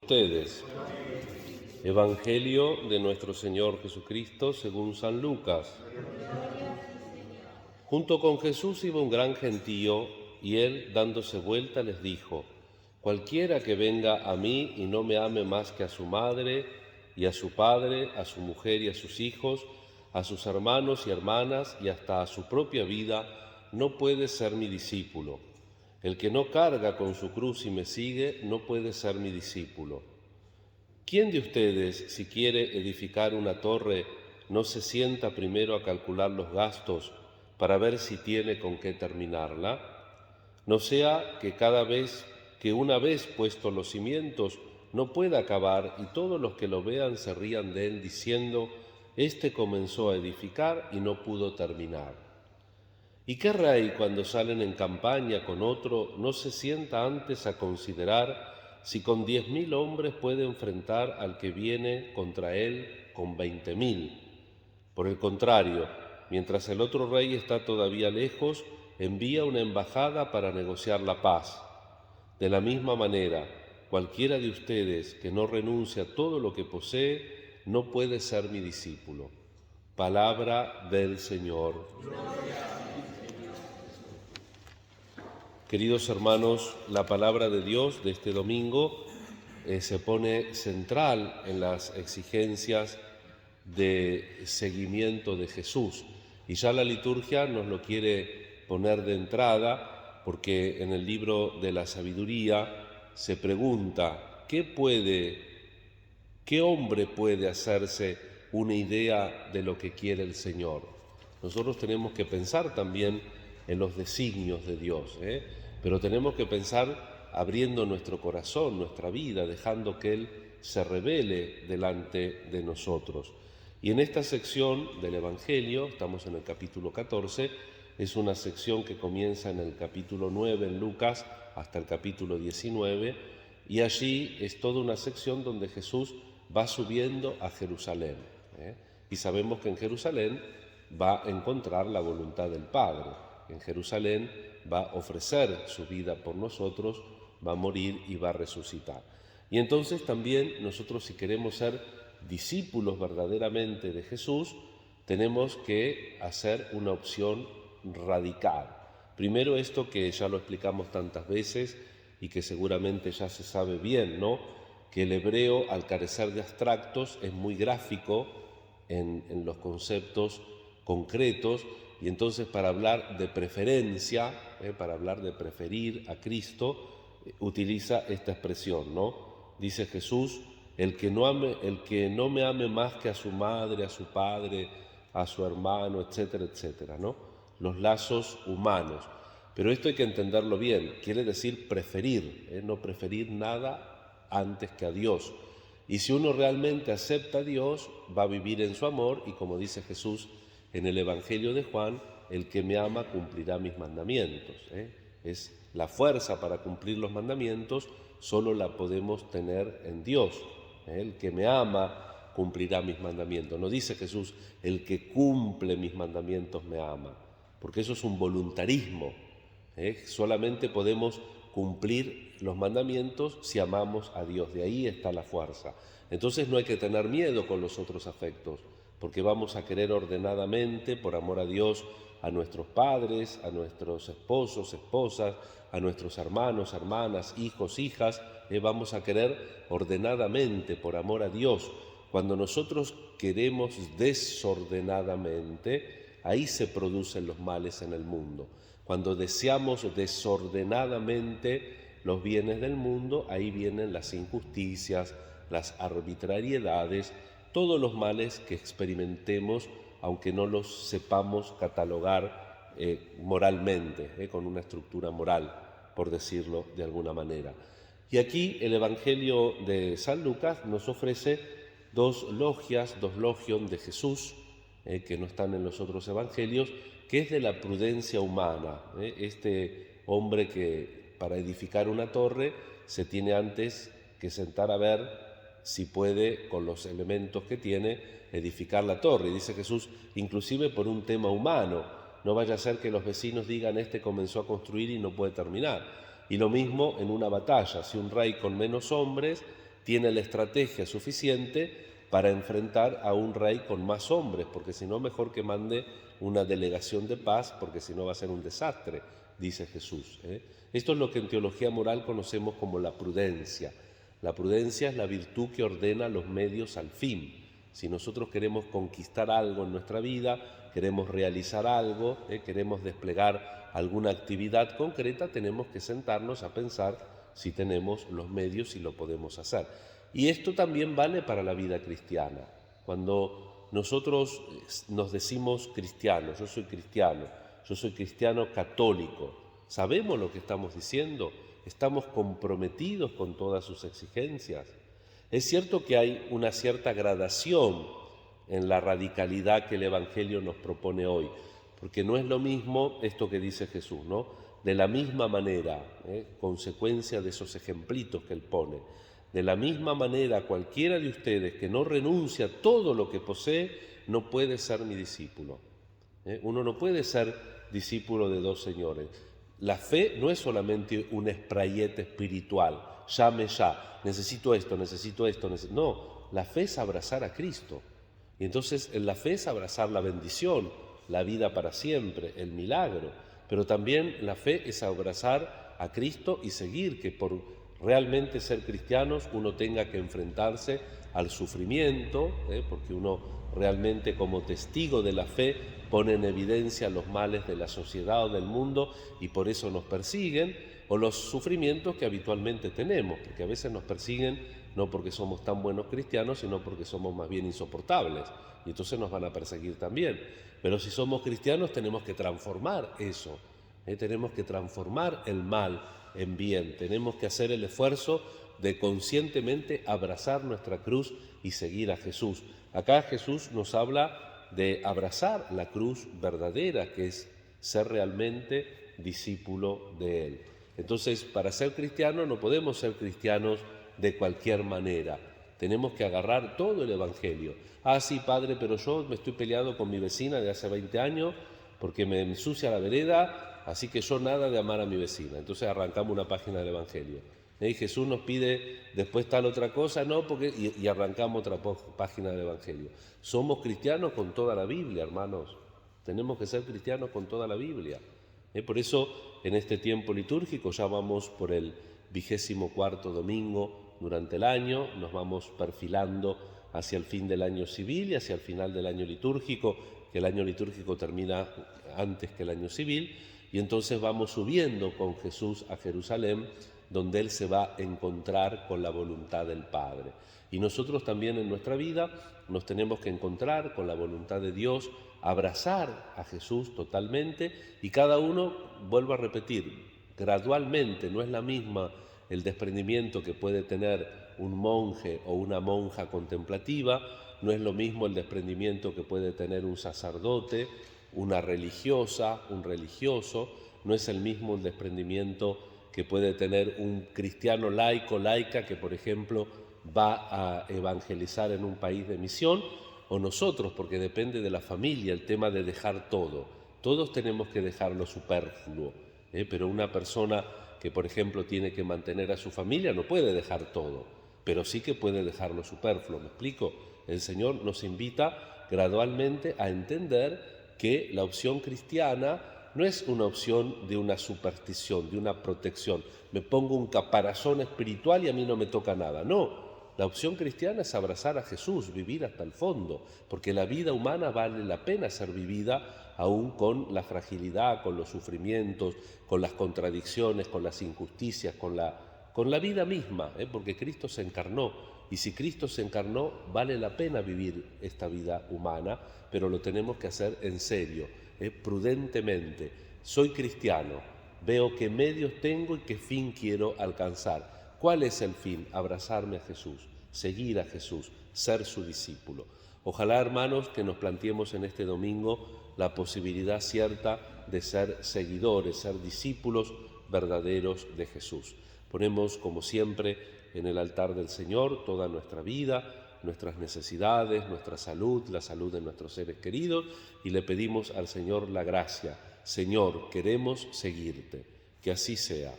Ustedes. Evangelio de nuestro Señor Jesucristo según San Lucas. Junto con Jesús iba un gran gentío, y él, dándose vuelta, les dijo: cualquiera que venga a mí y no me ame más que a su madre y a su padre, a su mujer y a sus hijos, a sus hermanos y hermanas y hasta a su propia vida, no puede ser mi discípulo. El que no carga con su cruz y me sigue, no puede ser mi discípulo. ¿Quién de ustedes, si quiere edificar una torre, no se sienta primero a calcular los gastos para ver si tiene con qué terminarla? No sea que una vez puestos los cimientos no pueda acabar y todos los que lo vean se rían de él diciendo: este comenzó a edificar y no pudo terminar. ¿Y qué rey, cuando salen en campaña con otro, no se sienta antes a considerar si con 10.000 hombres puede enfrentar al que viene contra él con 20.000? Por el contrario, mientras el otro rey está todavía lejos, envía una embajada para negociar la paz. De la misma manera, cualquiera de ustedes que no renuncie a todo lo que posee, no puede ser mi discípulo. Palabra del Señor. Queridos hermanos, la palabra de Dios de este domingo se pone central en las exigencias de seguimiento de Jesús. Y ya la liturgia nos lo quiere poner de entrada, porque en el libro de la sabiduría se pregunta: ¿qué hombre puede hacerse una idea de lo que quiere el Señor? Nosotros tenemos que pensar también en los designios de Dios, pero tenemos que pensar abriendo nuestro corazón, nuestra vida, dejando que Él se revele delante de nosotros. Y en esta sección del Evangelio, estamos en el capítulo 14, es una sección que comienza en el capítulo 9 en Lucas hasta el capítulo 19, y allí es toda una sección donde Jesús va subiendo a Jerusalén. Y sabemos que en Jerusalén va a encontrar la voluntad del Padre. En Jerusalén va a ofrecer su vida por nosotros, va a morir y va a resucitar. Y entonces también nosotros, si queremos ser discípulos verdaderamente de Jesús, tenemos que hacer una opción radical. Primero, esto que ya lo explicamos tantas veces y que seguramente ya se sabe bien, ¿no? Que el hebreo, al carecer de abstractos, es muy gráfico en los conceptos concretos, y entonces para hablar de preferencia, para hablar de preferir a Cristo, utiliza esta expresión, ¿no? Dice Jesús: el que no me ame más que a su madre, a su padre, a su hermano, etcétera, etcétera, ¿no? Los lazos humanos. Pero esto hay que entenderlo bien, quiere decir preferir, no preferir nada antes que a Dios. Y si uno realmente acepta a Dios, va a vivir en su amor, y como dice Jesús en el Evangelio de Juan: el que me ama cumplirá mis mandamientos. Es la fuerza para cumplir los mandamientos, solo la podemos tener en Dios. El que me ama cumplirá mis mandamientos. No dice Jesús: el que cumple mis mandamientos me ama, porque eso es un voluntarismo. Solamente podemos cumplir los mandamientos si amamos a Dios. De ahí está la fuerza. Entonces no hay que tener miedo con los otros afectos, porque vamos a querer ordenadamente, por amor a Dios, a nuestros padres, a nuestros esposos, esposas, a nuestros hermanos, hermanas, hijos, hijas. Vamos a querer ordenadamente, por amor a Dios. Cuando nosotros queremos desordenadamente, ahí se producen los males en el mundo. Cuando deseamos desordenadamente los bienes del mundo, ahí vienen las injusticias, las arbitrariedades, todos los males que experimentemos, aunque no los sepamos catalogar moralmente, con una estructura moral, por decirlo de alguna manera. Y aquí el Evangelio de San Lucas nos ofrece dos logion de Jesús, que no están en los otros evangelios, que es de la prudencia humana. Este hombre que para edificar una torre se tiene antes que sentar a ver si puede, con los elementos que tiene, edificar la torre. Y dice Jesús, inclusive por un tema humano: no vaya a ser que los vecinos digan: este comenzó a construir y no puede terminar. Y lo mismo en una batalla: si un rey con menos hombres tiene la estrategia suficiente para enfrentar a un rey con más hombres, porque si no, mejor que mande una delegación de paz, porque si no va a ser un desastre, dice Jesús. Esto es lo que en teología moral conocemos como la prudencia. La prudencia es la virtud que ordena los medios al fin. Si nosotros queremos conquistar algo en nuestra vida, queremos realizar algo, queremos desplegar alguna actividad concreta, tenemos que sentarnos a pensar si tenemos los medios y lo podemos hacer. Y esto también vale para la vida cristiana. Cuando nosotros nos decimos cristianos, yo soy cristiano católico, ¿sabemos lo que estamos diciendo? ¿Estamos comprometidos con todas sus exigencias? Es cierto que hay una cierta gradación en la radicalidad que el Evangelio nos propone hoy, porque no es lo mismo esto que dice Jesús, ¿no? De la misma manera, consecuencia de esos ejemplitos que él pone, de la misma manera cualquiera de ustedes que no renuncia a todo lo que posee, no puede ser mi discípulo. Uno no puede ser discípulo de dos señores. La fe no es solamente un sprayete espiritual, llame ya, necesito esto, no, la fe es abrazar a Cristo. Y entonces la fe es abrazar la bendición, la vida para siempre, el milagro, pero también la fe es abrazar a Cristo y seguir, que por realmente ser cristianos uno tenga que enfrentarse al sufrimiento, porque uno realmente como testigo de la fe pone en evidencia los males de la sociedad o del mundo y por eso nos persiguen, o los sufrimientos que habitualmente tenemos, porque a veces nos persiguen no porque somos tan buenos cristianos, sino porque somos más bien insoportables, y entonces nos van a perseguir también. Pero si somos cristianos tenemos que transformar eso, tenemos que transformar el mal en bien, tenemos que hacer el esfuerzo de conscientemente abrazar nuestra cruz y seguir a Jesús. Acá Jesús nos habla de abrazar la cruz verdadera, que es ser realmente discípulo de Él. Entonces, para ser cristianos no podemos ser cristianos de cualquier manera. Tenemos que agarrar todo el Evangelio. Ah, sí, padre, pero yo me estoy peleado con mi vecina de hace 20 años porque me ensucia la vereda, así que yo nada de amar a mi vecina. Entonces arrancamos una página del Evangelio. Y Jesús nos pide después tal otra cosa, no, porque y arrancamos otra página del Evangelio. Somos cristianos con toda la Biblia, hermanos. Tenemos que ser cristianos con toda la Biblia. Por eso, en este tiempo litúrgico, ya vamos por el 24º domingo durante el año, nos vamos perfilando hacia el fin del año civil y hacia el final del año litúrgico, que el año litúrgico termina antes que el año civil, y entonces vamos subiendo con Jesús a Jerusalén, donde Él se va a encontrar con la voluntad del Padre. Y nosotros también en nuestra vida nos tenemos que encontrar con la voluntad de Dios, abrazar a Jesús totalmente, y cada uno, vuelvo a repetir, gradualmente, no es la misma el desprendimiento que puede tener un monje o una monja contemplativa, no es lo mismo el desprendimiento que puede tener un sacerdote, una religiosa, un religioso, no es el mismo el desprendimiento que puede tener un cristiano laico, laica, que por ejemplo va a evangelizar en un país de misión, o nosotros, porque depende de la familia, el tema de dejar todo. Todos tenemos que dejar lo superfluo, pero una persona que por ejemplo tiene que mantener a su familia no puede dejar todo, pero sí que puede dejar lo superfluo. ¿Me explico? El Señor nos invita gradualmente a entender que la opción cristiana no es una opción de una superstición, de una protección. Me pongo un caparazón espiritual y a mí no me toca nada. No, la opción cristiana es abrazar a Jesús, vivir hasta el fondo, porque la vida humana vale la pena ser vivida aún con la fragilidad, con los sufrimientos, con las contradicciones, con las injusticias, con la vida misma, porque Cristo se encarnó. Y si Cristo se encarnó, vale la pena vivir esta vida humana, pero lo tenemos que hacer en serio, prudentemente. Soy cristiano, veo qué medios tengo y qué fin quiero alcanzar. ¿Cuál es el fin? Abrazarme a Jesús, seguir a Jesús, ser su discípulo. Ojalá, hermanos, que nos planteemos en este domingo la posibilidad cierta de ser seguidores, ser discípulos verdaderos de Jesús. Ponemos, como siempre, en el altar del Señor toda nuestra vida, nuestras necesidades, nuestra salud, la salud de nuestros seres queridos, y le pedimos al Señor la gracia. Señor, queremos seguirte. Que así sea.